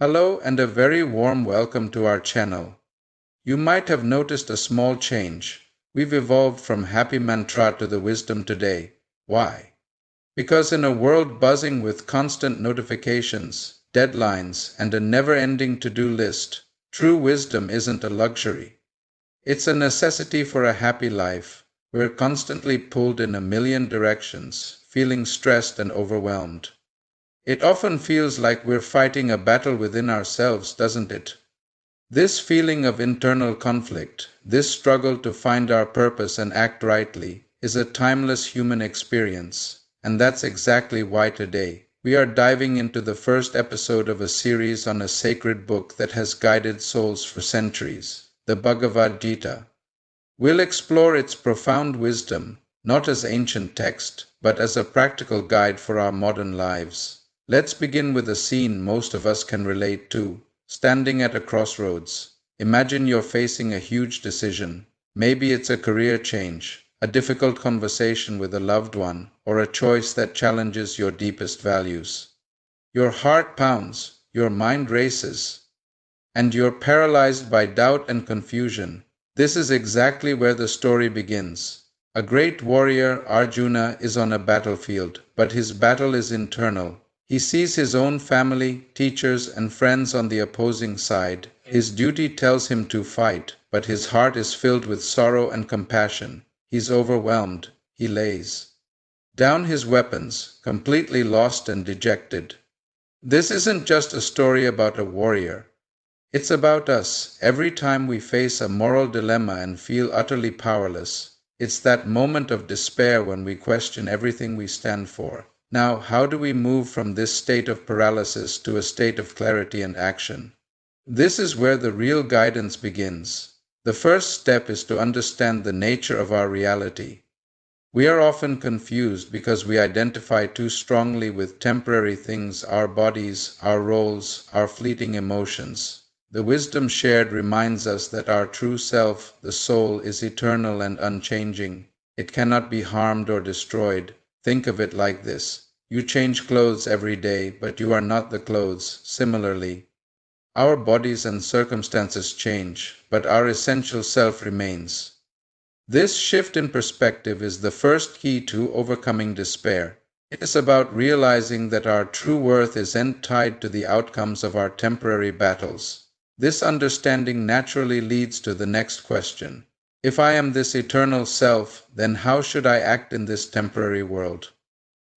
Hello and a very warm welcome to our channel. You might have noticed a small change. We've evolved from happy mantra to the wisdom today. Why? Because in a world buzzing with constant notifications, deadlines, and a never-ending to-do list, true wisdom isn't a luxury. It's a necessity for a happy life. We're constantly pulled in a million directions, feeling stressed and overwhelmed. It often feels like we're fighting a battle within ourselves, doesn't it? This feeling of internal conflict, this struggle to find our purpose and act rightly, is a timeless human experience. And that's exactly why today we are diving into the first episode of a series on a sacred book that has guided souls for centuries, the Bhagavad Gita. We'll explore its profound wisdom, not as ancient text, but as a practical guide for our modern lives. Let's begin with a scene most of us can relate to. Standing at a crossroads. Imagine you're facing a huge decision. Maybe it's a career change, a difficult conversation with a loved one, or a choice that challenges your deepest values. Your heart pounds, your mind races, and you're paralyzed by doubt and confusion. This is exactly where the story begins. A great warrior, Arjuna, is on a battlefield, but his battle is internal. He sees his own family, teachers, and friends on the opposing side. His duty tells him to fight, but his heart is filled with sorrow and compassion. He's overwhelmed. He lays down his weapons, completely lost and dejected. This isn't just a story about a warrior. It's about us. Every time we face a moral dilemma and feel utterly powerless, it's that moment of despair when we question everything we stand for. Now, how do we move from this state of paralysis to a state of clarity and action? This is where the real guidance begins. The first step is to understand the nature of our reality. We are often confused because we identify too strongly with temporary things, our bodies, our roles, our fleeting emotions. The wisdom shared reminds us that our true self, the soul, is eternal and unchanging. It cannot be harmed or destroyed. Think of it like this. You change clothes every day, but you are not the clothes. Similarly, our bodies and circumstances change, but our essential self remains. This shift in perspective is the first key to overcoming despair. It is about realizing that our true worth isn't tied to the outcomes of our temporary battles. This understanding naturally leads to the next question. If I am this eternal self, then how should I act in this temporary world?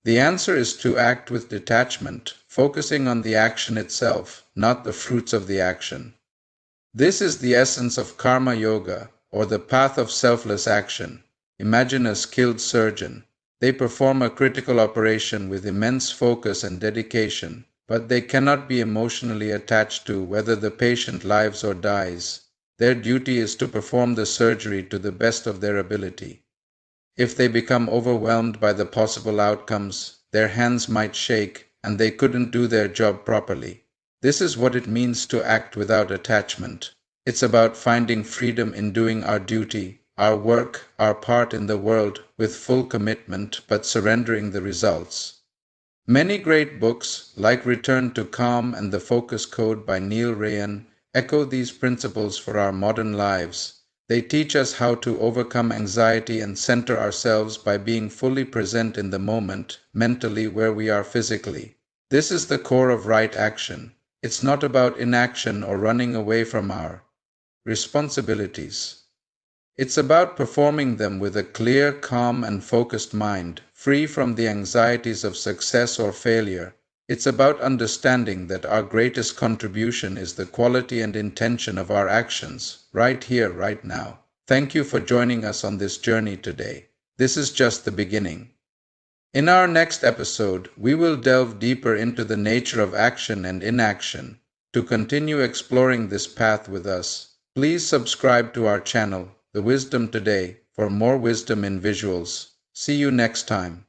The answer is to act with detachment, focusing on the action itself, not the fruits of the action. This is the essence of karma yoga, or the path of selfless action. Imagine a skilled surgeon. They perform a critical operation with immense focus and dedication, but they cannot be emotionally attached to whether the patient lives or dies. Their duty is to perform the surgery to the best of their ability. If they become overwhelmed by the possible outcomes, their hands might shake, and they couldn't do their job properly. This is what it means to act without attachment. It's about finding freedom in doing our duty, our work, our part in the world, with full commitment, but surrendering the results. Many great books, like Return to Calm and The Focus Code by Neil Ryan, echo these principles for our modern lives. They teach us how to overcome anxiety and center ourselves by being fully present in the moment, mentally where we are physically. This is the core of right action. It's not about inaction or running away from our responsibilities. It's about performing them with a clear, calm, and focused mind, free from the anxieties of success or failure. It's about understanding that our greatest contribution is the quality and intention of our actions, right here, right now. Thank you for joining us on this journey today. This is just the beginning. In our next episode, we will delve deeper into the nature of action and inaction. To continue exploring this path with us, please subscribe to our channel, The Wisdom Today, for more wisdom in visuals. See you next time.